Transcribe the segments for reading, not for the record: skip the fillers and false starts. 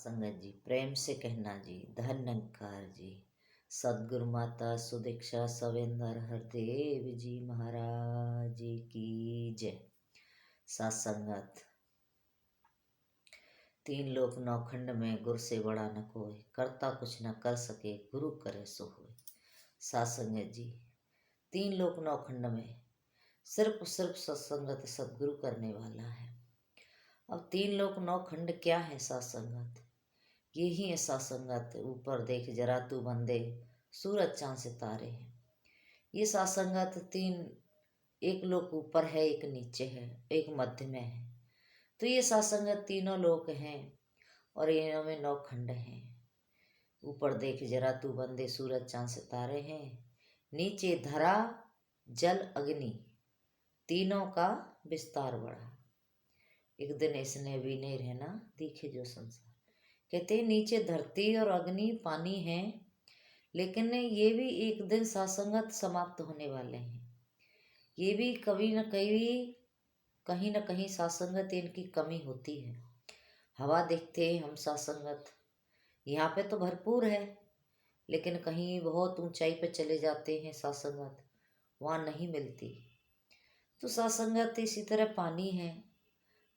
संगत जी प्रेम से कहना जी, धन निरंकार जी, सदगुरु माता सुदीक्षा सवेंद्र हरदेव जी महाराज जी की जय। सत्संगत। तीन लोक नौखंड में गुरु से बड़ा न कोई, करता कुछ न कर सके गुरु करे सो होय। सत्संगत जी, तीन लोक नौखंड में सिर्फ सत्संगत सदगुरु करने वाला है। अब तीन लोक नौखंड क्या है सत्संगत? यही है सत्संगत। ऊपर देख जरा तू बंदे, सूरज चांद सितारे हैं। ये सत्संगत तीन, एक लोक ऊपर है, एक नीचे है, एक मध्य में है। तो ये सत्संगत तीनों लोक हैं और इनों में नौ खंड हैं। ऊपर देख जरा तू बंदे, सूरज चांद सितारे हैं। नीचे धरा जल अग्नि, तीनों का विस्तार बड़ा। एक दिन इसने भी नहीं रहना, दिखे जो संसार। कहते हैं नीचे धरती और अग्नि पानी है, लेकिन ये भी एक दिन सत्संगत समाप्त होने वाले हैं। ये भी कभी न कहीं न कहीं सत्संगत इनकी कमी होती है। हवा देखते हैं हम सत्संगत, यहाँ पे तो भरपूर है, लेकिन कहीं बहुत ऊंचाई पे चले जाते हैं सत्संगत, वहाँ नहीं मिलती। तो सत्संगत इसी तरह पानी है,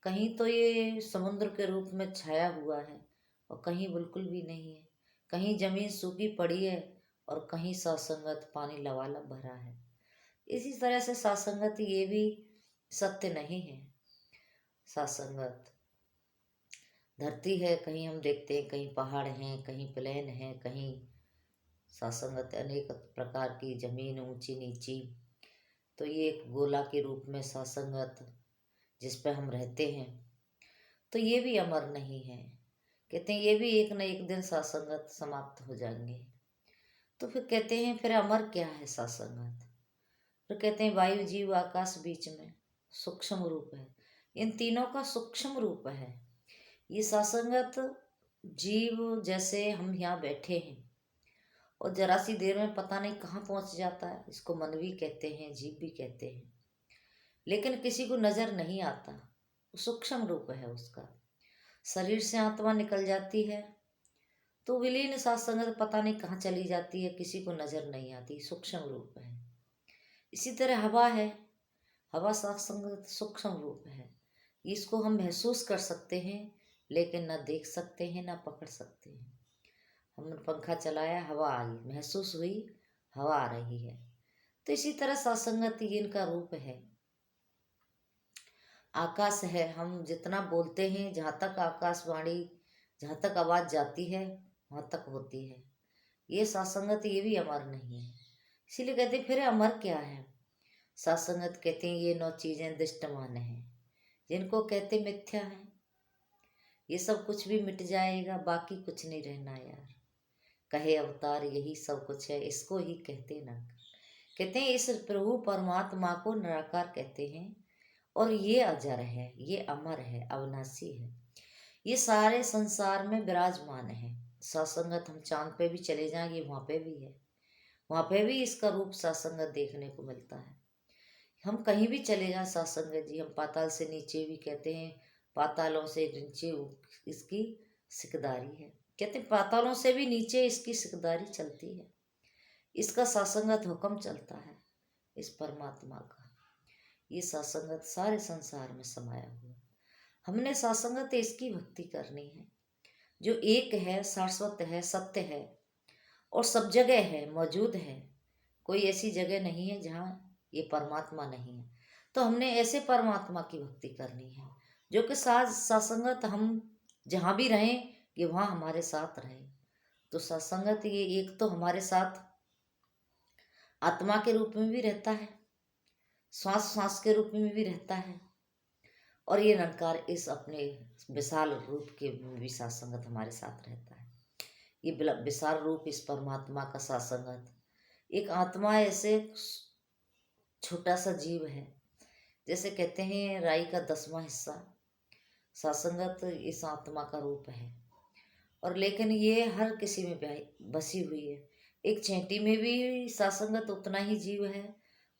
कहीं तो ये समुद्र के रूप में छाया हुआ है और कहीं बिल्कुल भी नहीं है। कहीं जमीन सूखी पड़ी है और कहीं सत्संगत पानी लबालब भरा है। इसी तरह से सत्संगत ये भी सत्य नहीं है। सत्संगत धरती है, कहीं हम देखते हैं कहीं पहाड़ हैं, कहीं प्लेन है, कहीं सत्संगत अनेक प्रकार की जमीन ऊंची नीची। तो ये एक गोला के रूप में सत्संगत जिस पे हम रहते हैं, तो ये भी अमर नहीं है। कहते हैं ये भी एक न एक दिन सत्संगत समाप्त हो जाएंगे। तो फिर कहते हैं फिर अमर क्या है सत्संगत? फिर कहते हैं वायु जीव आकाश बीच में सूक्ष्म रूप है। इन तीनों का सूक्ष्म रूप है ये सत्संगत। जीव जैसे हम यहाँ बैठे हैं और जरा सी देर में पता नहीं कहाँ पहुँच जाता है, इसको मन भी कहते हैं, जीव भी कहते हैं, लेकिन किसी को नजर नहीं आता। सूक्ष्म रूप है उसका। शरीर से आत्मा निकल जाती है तो विलीन सत्संगत पता नहीं कहाँ चली जाती है, किसी को नजर नहीं आती, सूक्ष्म रूप है। इसी तरह हवा है, हवा सत्संगत सूक्ष्म रूप है। इसको हम महसूस कर सकते हैं, लेकिन न देख सकते हैं न पकड़ सकते हैं। हमने पंखा चलाया, हवा आई, महसूस हुई, हवा आ रही है। तो इसी तरह सत्संगत इनका रूप है। आकाश है, हम जितना बोलते हैं, जहाँ तक आकाशवाणी, जहाँ तक आवाज़ जाती है वहाँ तक होती है। ये सत्संगत ये भी अमर नहीं है। इसीलिए कहते हैं फिर अमर क्या है? सत्संगत कहते हैं ये नौ चीज़ें दृष्टमान हैं, जिनको कहते मिथ्या है। ये सब कुछ भी मिट जाएगा, बाकी कुछ नहीं रहना यार। कहे अवतार यही सब कुछ है, इसको ही कहते ना। कहते हैं इस प्रभु परमात्मा को निराकार कहते हैं और ये अजर है, ये अमर है, अविनाशी है। ये सारे संसार में विराजमान है। सत्संगत हम चांद पे भी चले जाएंगे, वहाँ पे भी है, वहाँ पे भी इसका रूप सत्संगत देखने को मिलता है। हम कहीं भी चले जाएं सत्संगत जी, हम पाताल से नीचे भी कहते हैं, पातालों से नीचे इसकी सिकदारी है। कहते हैं पातालों से भी नीचे इसकी सिकदारी चलती है, इसका सत्संगत हुक्म चलता है इस परमात्मा का। ये सत्संगत सारे संसार में समाया हुआ। हमने सत्संगत इसकी भक्ति करनी है जो एक है, शाश्वत है, सत्य है और सब जगह है, मौजूद है। कोई ऐसी जगह नहीं है जहाँ ये परमात्मा नहीं है। तो हमने ऐसे परमात्मा की भक्ति करनी है जो कि साथ सत्संगत हम जहाँ भी रहें ये वहाँ हमारे साथ रहे। तो सत्संगत ये एक तो हमारे साथ आत्मा के रूप में भी रहता है, श्वास श्वास के रूप में भी रहता है, और ये निरंकार इस अपने विशाल रूप के भी सत्संगत हमारे साथ रहता है। ये विशाल रूप इस परमात्मा का सत्संगत। एक आत्मा ऐसे छोटा सा जीव है, जैसे कहते हैं राई का 10वां हिस्सा सत्संगत इस आत्मा का रूप है। और लेकिन ये हर किसी में बसी हुई है। एक चैंटी में भी सत्संगत उतना ही जीव है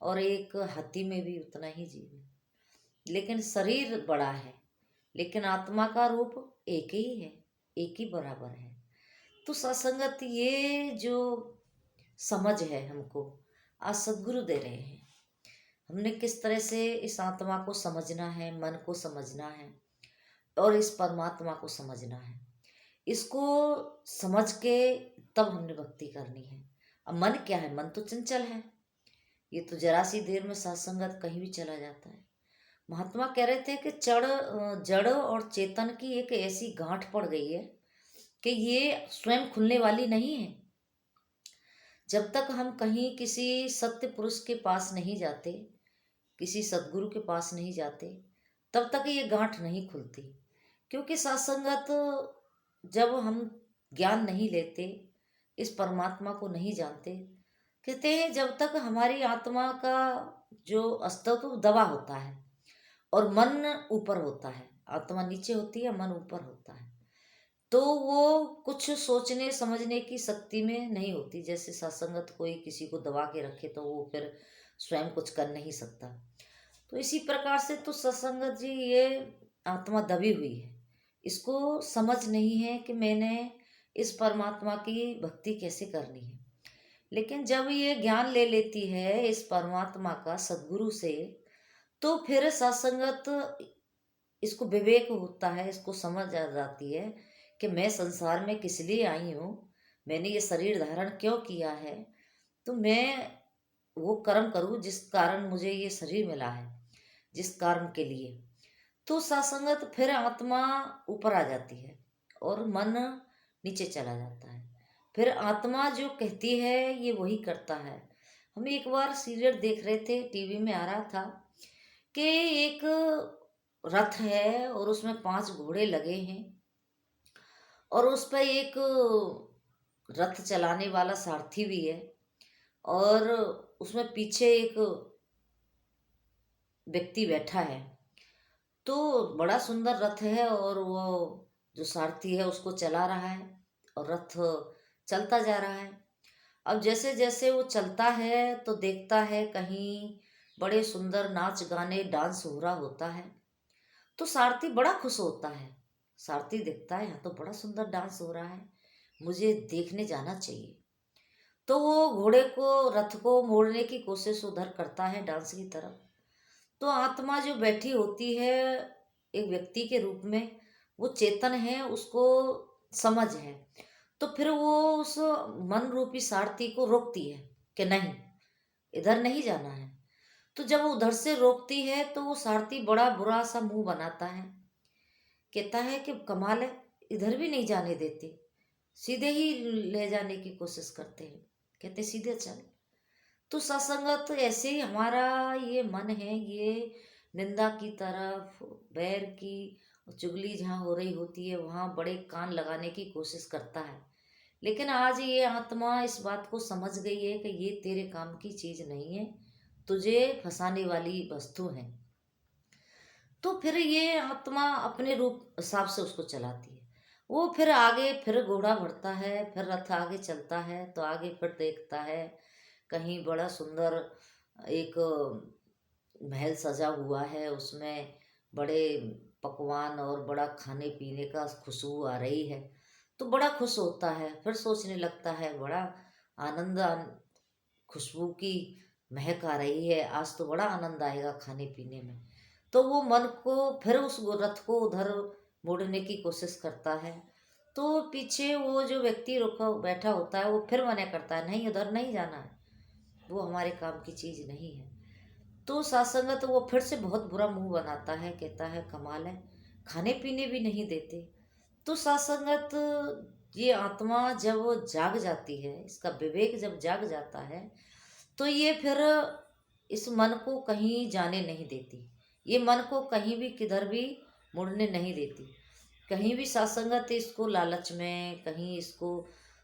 और एक हाथी में भी उतना ही जीव है, लेकिन शरीर बड़ा है, लेकिन आत्मा का रूप एक ही है। एक ही बराबर है। तो सत्संगत ये जो समझ है हमको आज सदगुरु दे रहे हैं। हमने किस तरह से इस आत्मा को समझना है, मन को समझना है और इस परमात्मा को समझना है। इसको समझ के तब हमने भक्ति करनी है। अब मन क्या है? मन तो चंचल है। ये तो जरा सी देर में सत्संगत कहीं भी चला जाता है। महात्मा कह रहे थे कि जड़ और चेतन की एक ऐसी गांठ पड़ गई है कि ये स्वयं खुलने वाली नहीं है। जब तक हम कहीं किसी सत्य पुरुष के पास नहीं जाते, किसी सदगुरु के पास नहीं जाते, तब तक ये गांठ नहीं खुलती। क्योंकि सत्संगत जब हम ज्ञान नहीं लेते, इस परमात्मा को नहीं जानते, कहते हैं जब तक हमारी आत्मा का जो अस्तित्व दबा होता है और मन ऊपर होता है, आत्मा नीचे होती है, मन ऊपर होता है, तो वो कुछ सोचने समझने की शक्ति में नहीं होती। जैसे सत्संगत कोई किसी को दबा के रखे तो वो फिर स्वयं कुछ कर नहीं सकता। तो इसी प्रकार से तो सत्संगत जी ये आत्मा दबी हुई है, इसको समझ नहीं है कि मैंने इस परमात्मा की भक्ति कैसे करनी है। लेकिन जब ये ज्ञान ले लेती है इस परमात्मा का सदगुरु से, तो फिर सत्संगत इसको विवेक होता है, इसको समझ आ जाती है कि मैं संसार में किस लिए आई हूँ, मैंने ये शरीर धारण क्यों किया है, तो मैं वो कर्म करूँ जिस कारण मुझे ये शरीर मिला है, जिस कारण के लिए। तो सत्संगत फिर आत्मा ऊपर आ जाती है और मन नीचे चला जाता है। फिर आत्मा जो कहती है ये वही करता है। हम एक बार सीरियल देख रहे थे, टीवी में आ रहा था कि एक रथ है और उसमें 5 घोड़े लगे हैं और उस पर एक रथ चलाने वाला सारथी भी है और उसमें पीछे एक व्यक्ति बैठा है। तो बड़ा सुंदर रथ है और वो जो सारथी है उसको चला रहा है और रथ चलता जा रहा है। अब जैसे जैसे वो चलता है तो देखता है कहीं बड़े सुंदर नाच गाने डांस हो रहा होता है। तो सारथी बड़ा खुश होता है। सारथी देखता है यहाँ तो बड़ा सुंदर डांस हो रहा है, मुझे देखने जाना चाहिए। तो वो घोड़े को, रथ को मोड़ने की कोशिश उधर करता है डांस की तरफ। तो आत्मा जो बैठी होती है एक व्यक्ति के रूप में, वो चेतन है, उसको समझ है। तो फिर वो उस मन रूपी सारथी को रोकती है कि नहीं, इधर नहीं जाना है। तो जब वो उधर से रोकती है तो वो सारथी बड़ा बुरा सा मुंह बनाता है, कहता है कि कमाल है, इधर भी नहीं जाने देते, सीधे ही ले जाने की कोशिश करते हैं, कहते सीधे चल। तो सत्संगत तो ऐसे ही हमारा ये मन है, ये निंदा की तरफ, बैर की चुगली जहाँ हो रही होती है वहाँ बड़े कान लगाने की कोशिश करता है। लेकिन आज ये आत्मा इस बात को समझ गई है कि ये तेरे काम की चीज नहीं है, तुझे फंसाने वाली वस्तु है। तो फिर ये आत्मा अपने रूप हिसाब से उसको चलाती है। वो फिर आगे, फिर घोड़ा बढ़ता है, फिर रथ आगे चलता है तो आगे फिर देखता है कहीं बड़ा सुंदर एक महल सजा हुआ है, उसमें बड़े पकवान और बड़ा खाने पीने का खुशबू आ रही है। तो बड़ा खुश होता है, फिर सोचने लगता है बड़ा आनंद, खुशबू की महक आ रही है, आज तो बड़ा आनंद आएगा खाने पीने में। तो वो मन को फिर उस रथ को उधर मोड़ने की कोशिश करता है। तो पीछे वो जो व्यक्ति रुका बैठा होता है वो फिर मना करता है, नहीं उधर नहीं जाना है, वो हमारे काम की चीज़ नहीं है। तो सत्संगत वो फिर से बहुत बुरा मुंह बनाता है, कहता है कमाल है, खाने पीने भी नहीं देते। तो सत्संगत ये आत्मा जब वो जाग जाती है, इसका विवेक जब जाग जाता है, तो ये फिर इस मन को कहीं जाने नहीं देती, ये मन को कहीं भी किधर भी मुड़ने नहीं देती। कहीं भी सत्संगत इसको लालच में, कहीं इसको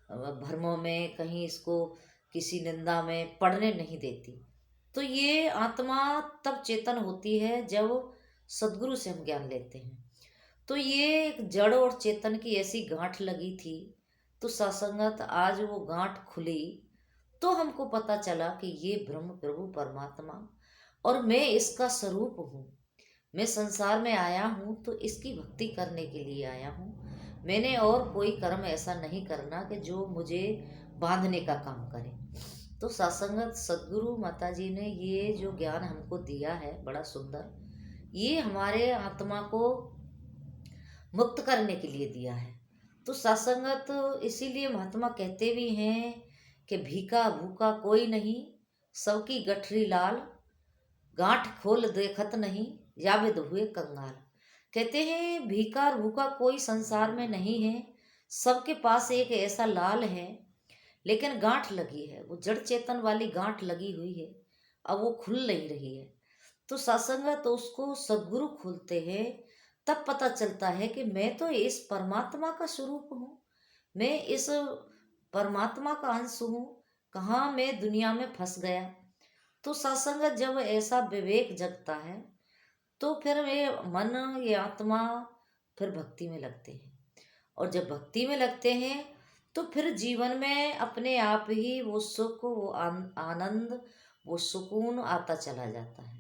भ्रमों में, कहीं इसको किसी निंदा में पड़ने नहीं देती। तो ये आत्मा तब चेतन होती है जब सदगुरु से हम ज्ञान लेते हैं। तो ये एक जड़ और चेतन की ऐसी गांठ लगी थी, तो सत्संगत आज वो गांठ खुली तो हमको पता चला कि ये ब्रह्म प्रभु परमात्मा और मैं इसका स्वरूप हूँ। मैं संसार में आया हूँ तो इसकी भक्ति करने के लिए आया हूँ। मैंने और कोई कर्म ऐसा नहीं करना कि जो मुझे बांधने का काम करे। तो सत्संगत सदगुरु माता जी ने ये जो ज्ञान हमको दिया है बड़ा सुंदर, ये हमारे आत्मा को मुक्त करने के लिए दिया है। तो सत्संगत इसीलिए महात्मा कहते भी हैं कि भीखा भूखा कोई नहीं, सबकी गठरी लाल, गांठ खोल देखत नहीं, जावेद हुए कंगाल। कहते हैं भीखा और भूखा कोई संसार में नहीं है, सबके पास एक ऐसा लाल है, लेकिन गांठ लगी है, वो जड़ चेतन वाली गांठ लगी हुई है, अब वो खुल नहीं रही है। तो सत्संग तो उसको सदगुरु खोलते हैं, तब पता चलता है कि मैं तो इस परमात्मा का स्वरूप हूँ, मैं इस परमात्मा का अंश हूँ, कहाँ मैं दुनिया में फंस गया। तो सत्संग जब ऐसा विवेक जगता है तो फिर ये मन ये आत्मा फिर भक्ति में लगते हैं, और जब भक्ति में लगते हैं तो फिर जीवन में अपने आप ही वो सुख, वो आनंद, वो सुकून आता चला जाता है।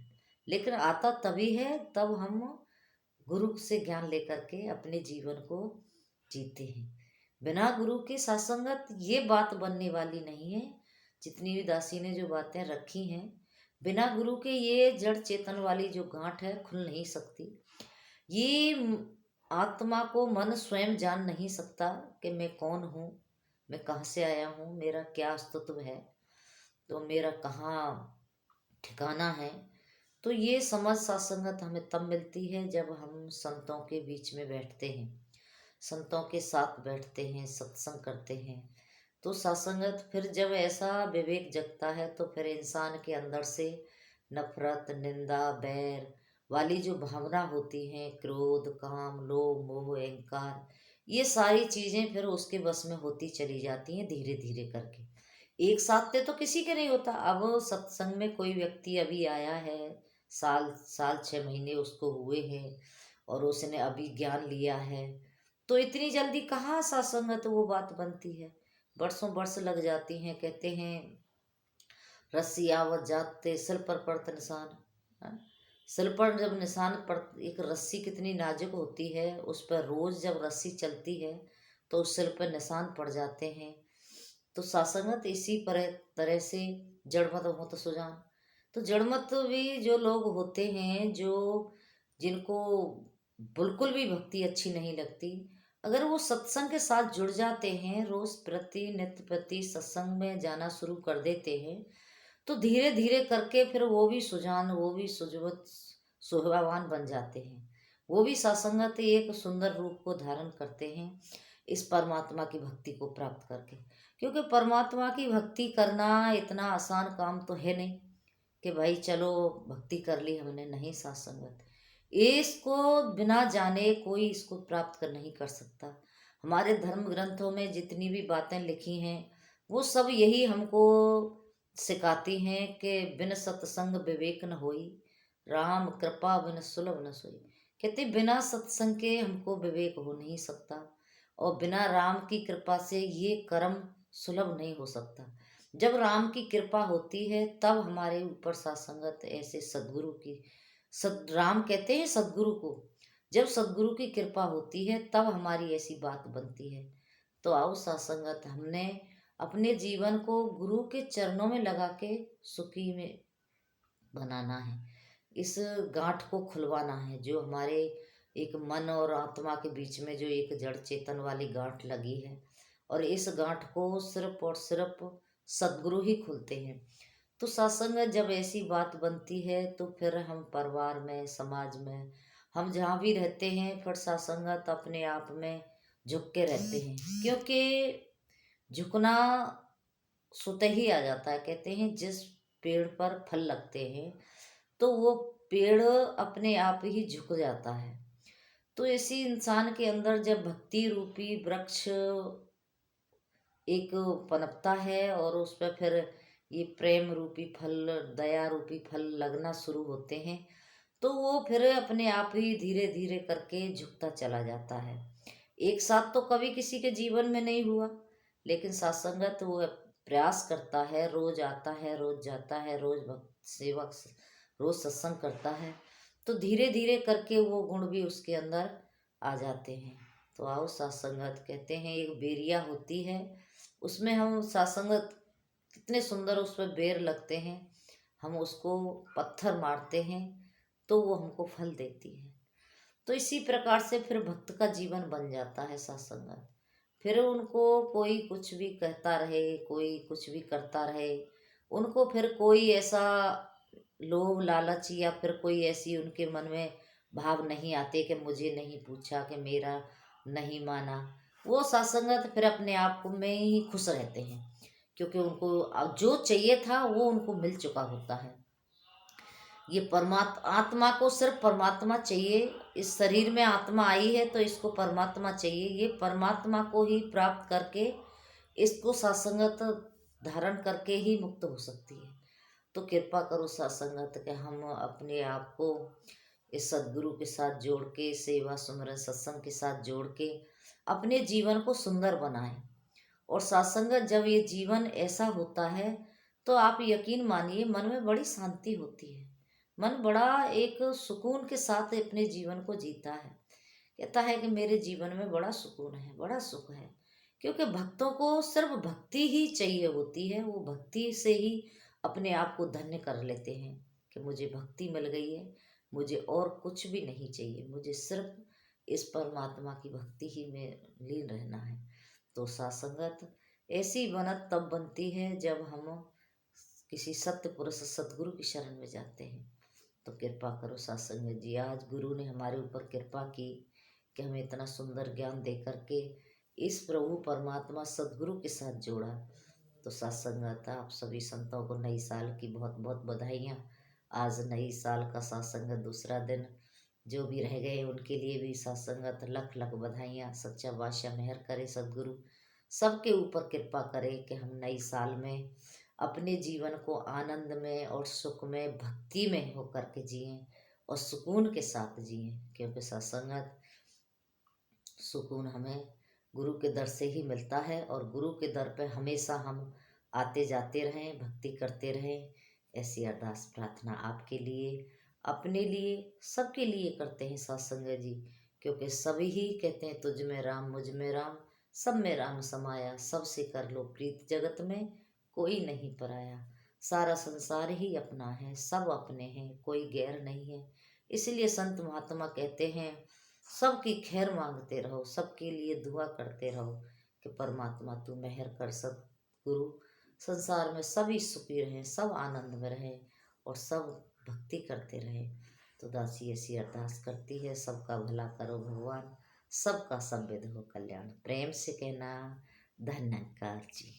लेकिन आता तभी है तब हम गुरु से ज्ञान लेकर के अपने जीवन को जीते हैं। बिना गुरु के सत्संगत ये बात बनने वाली नहीं है। जितनी भी दासी ने जो बातें रखी हैं, बिना गुरु के ये जड़ चेतन वाली जो गांठ है खुल नहीं सकती। ये आत्मा को मन स्वयं जान नहीं सकता कि मैं कौन हूँ, मैं कहाँ से आया हूँ, मेरा क्या अस्तित्व है, तो मेरा कहाँ ठिकाना है। तो ये समझ सत्संगत हमें तब मिलती है जब हम संतों के बीच में बैठते हैं, संतों के साथ बैठते हैं, सत्संग करते हैं। तो सत्संगत फिर जब ऐसा विवेक जगता है तो फिर इंसान के अंदर से नफरत, निंदा, बैर वाली जो भावना होती हैं, क्रोध, काम, लोभ, मोह, अहंकार, ये सारी चीज़ें फिर उसके बस में होती चली जाती हैं धीरे धीरे करके। एक साथ तो किसी के नहीं होता। अब सत्संग में कोई व्यक्ति अभी आया है, साल साल 6 महीने उसको हुए हैं और उसने अभी ज्ञान लिया है, तो इतनी जल्दी कहाँ सत्संगत वो बात बनती है, बरसों बरस लग जाती हैं। कहते हैं रस्सी आवत जाते सिल पर पड़त निशान। हाँ? सिल पर जब निशान पड़, एक रस्सी कितनी नाजुक होती है, उस पर रोज जब रस्सी चलती है तो उस सिल पर निशान पड़ जाते हैं। तो सत्संगत इसी पर तरह से जड़मत हो तो सुजान। तो जड़मत भी जो लोग होते हैं, जो जिनको बिल्कुल भी भक्ति अच्छी नहीं लगती, अगर वो सत्संग के साथ जुड़ जाते हैं, रोज प्रति नित्य प्रति सत्संग में जाना शुरू कर देते हैं, तो धीरे धीरे करके फिर वो भी सुजान, वो भी सुजवत सुहावान बन जाते हैं। वो भी सत्संगत एक सुंदर रूप को धारण करते हैं इस परमात्मा की भक्ति को प्राप्त करके। क्योंकि परमात्मा की भक्ति करना इतना आसान काम तो है नहीं कि भाई चलो भक्ति कर ली हमने, नहीं। सत्संगत इसको बिना जाने कोई इसको प्राप्त कर नहीं कर सकता। हमारे धर्म ग्रंथों में जितनी भी बातें लिखी हैं वो सब यही हमको सिखाती हैं कि बिन सत्संग विवेक न होई, राम कृपा बिन सुलभ न सोई। कहते बिना सत्संग के हमको विवेक हो नहीं सकता, और बिना राम की कृपा से ये कर्म सुलभ नहीं हो सकता। जब राम की कृपा होती है तब हमारे ऊपर सत्संगत ऐसे सदगुरु की, सद राम कहते हैं सदगुरु को, जब सदगुरु की कृपा होती है तब हमारी ऐसी बात बनती है। तो आओ सत्संगत हमने अपने जीवन को गुरु के चरणों में लगा के सुखी में बनाना है, इस गांठ को खुलवाना है जो हमारे एक मन और आत्मा के बीच में जो एक जड़ चेतन वाली गांठ लगी है, और इस गांठ को सिर्फ और सिर्फ सदगुरु ही खुलते हैं। तो सत्संग जब ऐसी बात बनती है तो फिर हम परिवार में, समाज में, हम जहाँ भी रहते हैं, फिर सत्संगत अपने आप में झुक के रहते हैं। क्योंकि झुकना सुते ही आ जाता है। कहते हैं जिस पेड़ पर फल लगते हैं तो वो पेड़ अपने आप ही झुक जाता है। तो इसी इंसान के अंदर जब भक्ति रूपी वृक्ष एक पनपता है और उस पर फिर ये प्रेम रूपी फल, दया रूपी फल लगना शुरू होते हैं, तो वो फिर अपने आप ही धीरे धीरे करके झुकता चला जाता है। एक साथ तो कभी किसी के जीवन में नहीं हुआ, लेकिन सत्संगत वो प्रयास करता है, रोज आता है, रोज जाता है, रोज भक्त सेवक, रोज सत्संग करता है, तो धीरे धीरे करके वो गुण भी उसके अंदर आ जाते हैं। तो आओ सत्संगत, कहते हैं एक बेरिया होती है, उसमें हम सत्संगत कितने सुंदर उस पर बेर लगते हैं, हम उसको पत्थर मारते हैं तो वो हमको फल देती है। तो इसी प्रकार से फिर भक्त का जीवन बन जाता है सत्संगत। फिर उनको कोई कुछ भी कहता रहे, कोई कुछ भी करता रहे, उनको फिर कोई ऐसा लोभ लालच या फिर कोई ऐसी उनके मन में भाव नहीं आते कि मुझे नहीं पूछा, कि मेरा नहीं माना। वो सत्संगत फिर अपने आप में ही खुश रहते हैं, क्योंकि उनको अब जो चाहिए था वो उनको मिल चुका होता है। ये परमात्मा, आत्मा को सिर्फ परमात्मा चाहिए। इस शरीर में आत्मा आई है तो इसको परमात्मा चाहिए। ये परमात्मा को ही प्राप्त करके इसको सत्संगत धारण करके ही मुक्त हो सकती है। तो कृपा करो सत्संगत के हम अपने आप को इस सदगुरु के साथ जोड़ के, सेवा सुमरन सत्संग के साथ जोड़ के अपने जीवन को सुंदर बनाएं। और सत्संगत जब ये जीवन ऐसा होता है तो आप यकीन मानिए मन में बड़ी शांति होती है। मन बड़ा एक सुकून के साथ अपने जीवन को जीता है, कहता है कि मेरे जीवन में बड़ा सुकून है, बड़ा सुख है। क्योंकि भक्तों को सिर्फ भक्ति ही चाहिए होती है, वो भक्ति से ही अपने आप को धन्य कर लेते हैं कि मुझे भक्ति मिल गई है, मुझे और कुछ भी नहीं चाहिए, मुझे सिर्फ इस परमात्मा की भक्ति ही में लीन रहना है। तो सत्संगत ऐसी बनत तब बनती है जब हम किसी सत्य पुरुष सतगुरु की शरण में जाते हैं। तो कृपा करो सत्संगत जी, आज गुरु ने हमारे ऊपर कृपा की कि हमें इतना सुंदर ज्ञान दे करके इस प्रभु परमात्मा सदगुरु के साथ जोड़ा। तो सत्संगत आप सभी संतों को नई साल की बहुत बहुत बधाइयाँ। आज नई साल का सत्संगत दूसरा दिन, जो भी रह गए उनके लिए भी सत्संगत लख लख बधाइयाँ। सच्चा बादशाह मेहर करे, सदगुरु सबके ऊपर कृपा करे कि हम नई साल में अपने जीवन को आनंद में और सुख में भक्ति में होकर के जिएं और सुकून के साथ जिएं। क्योंकि सत्संगत सुकून हमें गुरु के दर से ही मिलता है, और गुरु के दर पे हमेशा हम आते जाते रहें, भक्ति करते रहें। ऐसी अरदास प्रार्थना आपके लिए, अपने लिए, सबके लिए करते हैं सत्संग जी। क्योंकि सभी ही कहते हैं तुझ में राम मुझ में राम, सब में राम समाया, सबसे कर लो प्रीत जगत में कोई नहीं पराया। सारा संसार ही अपना है, सब अपने हैं, कोई गैर नहीं है। इसलिए संत महात्मा कहते हैं सबकी खैर मांगते रहो, सबके लिए दुआ करते रहो कि परमात्मा तू मेहर कर, सतगुरु संसार में सभी सुखी रहें, सब आनंद में रहें और सब भक्ति करते रहें। तो दासी ऐसी अरदास करती है, सबका भला करो भगवान, सबका सब विध हो कल्याण। प्रेम से कहना धन्यकार जी।